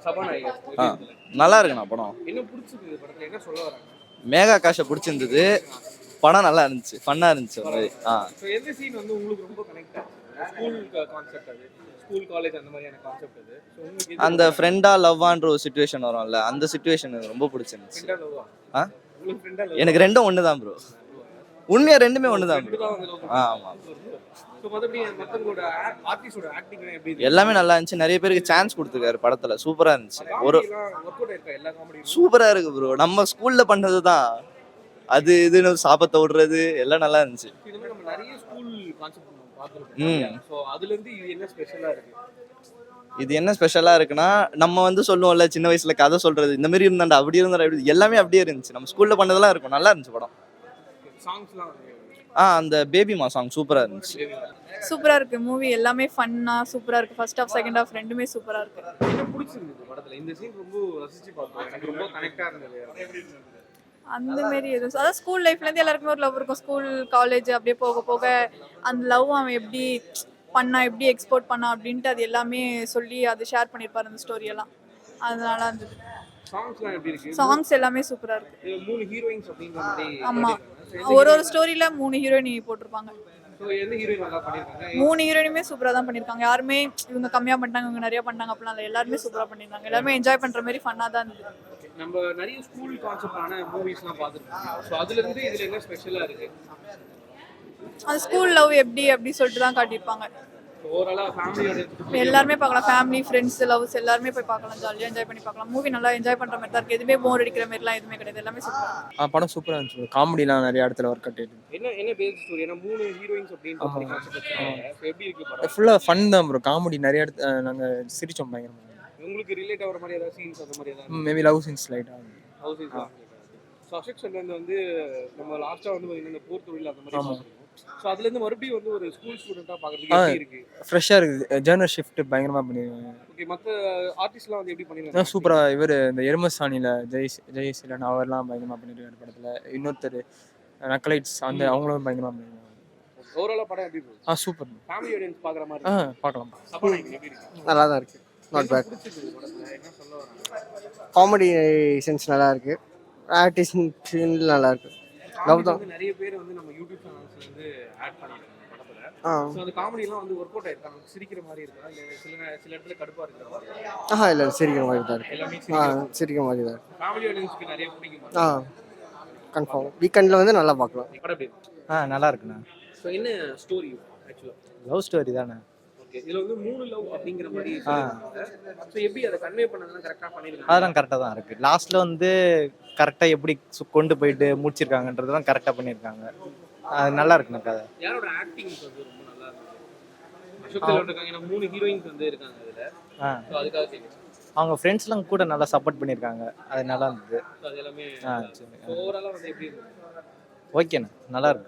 சபாநாயகர் ஆ நல்லா இருக்குண்ணா படம். என்ன பிடிச்சிருக்கு படத்துல, என்ன சொல்ல வராங்க? மேகா காஷை பிடிச்சிருந்தது. படம் நல்லா இருந்துச்சு, ஃபன்னாக இருந்துச்சு ஒரு மாதிரி. எந்த சீன் வந்து உங்களுக்கு ரொம்ப கனெக்ட் ஆச்சு? ஸ்கூல் கான்செப்ட் அது, ஸ்கூல் காலேஜ் அந்த மாதிரியான கான்செப்ட் அது. அந்த ஃப்ரெண்டா லவ்வான்ற ஒரு சுச்சுவேஷன் வரும்ல, அந்த சுச்சுவேஷன் எனக்கு ரொம்ப பிடிச்சிருந்துச்சு. எனக்கு ரெண்டும் ஒன்று தான் ப்ரோ. உண்மையா ரெண்டுமே ஒன்று தான் ப்ரோ. ஆமாம். எல்லாமே நல்லா இருந்துச்சு. நிறைய பேருக்கு சான்ஸ் கொடுத்துருக்காரு படத்துல. சூப்பரா இருந்துச்சு. ஒரு சூப்பரா இருக்கு ப்ரோ. நம்ம ஸ்கூல்ல பண்ணது தான். அது இதுன்னு சாபத்தை விடுறது எல்லாம் நல்லா இருந்துச்சு. இது என்ன ஸ்பெஷலா இருக்குன்னா, நம்ம வந்து சொல்லுவோம்ல சின்ன வயசுல கதை சொல்றது, இந்த மாதிரி இருந்தாண்டா அப்படி இருந்தாண்டா அப்படி, எல்லாமே அப்படியே இருந்துச்சு. நம்ம ஸ்கூல்ல பண்ணதெல்லாம் இருக்கும். நல்லா இருந்துச்சு படம். அந்த பேபிமா சாங் சூப்பரா இருந்துச்சு. சூப்பரா இருக்கு மூவி. எல்லாமே ஃபன்னா சூப்பரா இருக்கு. ஃபர்ஸ்ட் ஹாஃப் செகண்ட் ஹாஃப் ரெண்டுமே சூப்பரா இருக்கு. என்ன பிடிச்சிருந்தது படத்துல? இந்த சீன் ரொம்ப ரசிச்சு பார்த்தோம். எனக்கு ரொம்ப கனெக்டா இருந்தது. அந்த மாதிரி எதுவும் அதாவது ஸ்கூல் லைஃப்ல இருந்து எல்லாருக்குமே ஒரு லவ் இருக்கும். ஸ்கூல் காலேஜ் அப்படியே போக போக அந்த லவ் அவன் எப்படி பண்ணா, எப்படி எக்ஸ்போர்ட் பண்ணா அப்படின்ட்டு அது எல்லாமே சொல்லி அது ஷேர் பண்ணியிருப்பாரு அந்த ஸ்டோரி எல்லாம். அது நல்லா இருந்தது. சாங்ஸ் எல்லாமே சூப்பரா இருக்கு. 3 ஹீரோயின்ஸ் அப்படிங்கிற மாதிரி. ஆமா, ஒரு ஸ்டோரியில 3 ஹீரோயின் போட்டிருப்பாங்க. எந்த ஹீரோயின் நல்லா பண்ணிருக்காங்க? 3 ஹீரோயினுமே சூப்பரா தான் பண்ணிருக்காங்க. யாருமே இவங்க கம்மியா பண்ணிட்டாங்க இவங்க நிறைய பண்ணாங்க அப்படிலாம் இல்லை. எல்லாருமே சூப்பரா பண்ணிருக்காங்க. எல்லாருமே என்ஜாய் பண்ற மாதிரி ஃபன்னா தான் இருந்தது. நம்ம நிறைய ஸ்கூல் கான்செப்டான மூவிஸ்லாம் பார்த்துருக்கோம். ஸோ அதுல இருந்து இதுல என்ன ஸ்பெஷலா இருக்கு? அந்த ஸ்கூல் லவ் எப்படி சொல்லிட்டு தான் காட்டியிருப்பாங்க. எல்லாருமே பார்க்கலாம். ஃபேமிலி, ஃப்ரெண்ட்ஸ், லவ்ஸ் எல்லாருமே போய் பார்க்கலாம். ஜாலியாக என்ஜாய் பண்ணி பார்க்கலாம். மூவி நல்லா என்ஜாய் பண்ற மாதிரி தான் இருக்கு. எதுவுமே போர் அடிக்கிற மாதிரிலாம் எதுவுமே கிடையாது. எல்லாமே சூப்பரா. படம் சூப்பரா இருந்துச்சு. காமெடிலாம் நிறைய இடத்துல ஒர்க் அவுட் ஆயிடுது. என்ன பேஸ் ஸ்டோரி? ஏன்னா 3 ஹீரோயின்ஸ் அப்படின்ற மாதிரி கான்செப்ட் வச்சிருக்காங்க. எப்படி இருக்கு படம்? ஃபுல்லா ஃபன் தான் ப்ரோ. காமெடி நிறைய இடத்துல நாங்க சிரிச்சோம் பயங்கரமா. உங்களுக்கு ரிலேட் ஆகுற மாதிரி ஏதாவது சீன்ஸ் அந்த மாதிரி ஏதாவது? மேபி லவ் சீன்ஸ் லைட்டா. Love scenes. So Ashok Selvan வந்து நம்ம லாஸ்டா வந்து இந்த போர் தொழில் அந்த மாதிரி. ஸோ அதுல இருந்து மறுபடியும் வந்து ஒரு ஸ்கூல் ஸ்டூடெண்டா பார்க்கறதுக்கு எப்படி இருக்கு? ஃப்ரெஷ்ஷா இருக்கு. ஜர்னர் ஷிஃப்ட் பயங்கரமா பண்ணிருக்காங்க. ஓகே, மத்த ஆர்டிஸ்ட்லாம் வந்து எப்படி பண்ணிருக்காங்க? சூப்பரா. இவர் இந்த எருமசாணில ஜெயசீலன் அவர்லாம் பயங்கரமா பண்ணிருக்காரு படத்துல. இன்னொருத்தர் நக்கலைட்ஸ் அந்த அவங்களும் பயங்கரமா பண்ணிருக்காங்க. ஓவராலா படம் எப்படி இருக்கு? சூப்பர். ஃபேமிலி ஆடியன்ஸ் பார்க்குற மாதிரி. பார்க்கலாம். சபாநாயகர் எப்படி இருக்கு? நல்லா தான் இருக்கு. Not bad. என்ன சொல்ல வராங்க? காமெடி சென்ஸ் நல்லா இருக்கு. ஆக்டிங் நல்லா இருக்கு. லவ் தான். நிறைய பேர் வந்து நம்ம யூடியூப் சேனல்ஸ்ல இருந்து ஆட் பண்ணிருக்காங்க படத்துல. சோ அந்த காமெடி எல்லாம் வந்து வொர்க் அவுட் ஆயிருக்காங்க. சிரிக்கிற மாதிரி இருக்கா இல்ல சில இடத்துல கடுப்பா இருக்கிற மாதிரி? இல்ல சிரிக்கிற மாதிரி தான் இருக்கு. எல்லாமே சிரிக்கிற மாதிரி தான் இருக்கு. ஃபேமிலி ஆடியன்ஸ்க்கு நிறைய பிடிக்கும். கன்ஃபார்ம். வீக்கெண்ட்ல வந்து நல்லா பார்க்கலாம். படம் எப்படி? நல்லா இருக்குண்ணா. சோ என்ன ஸ்டோரி ஆக்சுவலா? லவ் ஸ்டோரி தானே. ஓகே, இதுல வந்து 3 லவ் அப்படிங்கிற மாதிரி சொல்றாங்க. சோ எப்படி அத கன்வே பண்ணதெல்லாம் கரெக்ட்டா பண்ணிருக்காங்க? அதெல்லாம் கரெக்டா தான் இருக்கு. லாஸ்ட்ல வந்து கரெக்டா எப்படி கொண்டு போயிட்டு முடிச்சிருக்காங்கன்றதெல்லாம் கரெக்டா பண்ணிருக்காங்க. அது நல்லா இருக்குண்ணா கதை. யாரோட ஆக்டிங் வந்து ரொம்ப நல்லா இருக்கு? அசோக் செல்வன் இருக்காங்க. ஏன்னா 3 ஹீரோயின்ஸ் வந்து இருக்காங்க இதுல. சோ அதுக்காக கேக்குறேன். அவங்க ஃப்ரெண்ட்ஸ்லாம் கூட நல்லா சப்போர்ட் பண்ணிருக்காங்க. அது நல்லா இருந்தது. அது எல்லாமே ஓவராலா வந்து எப்படி இருக்கு? ஓகேண்ணா, நல்லா இருக்கு.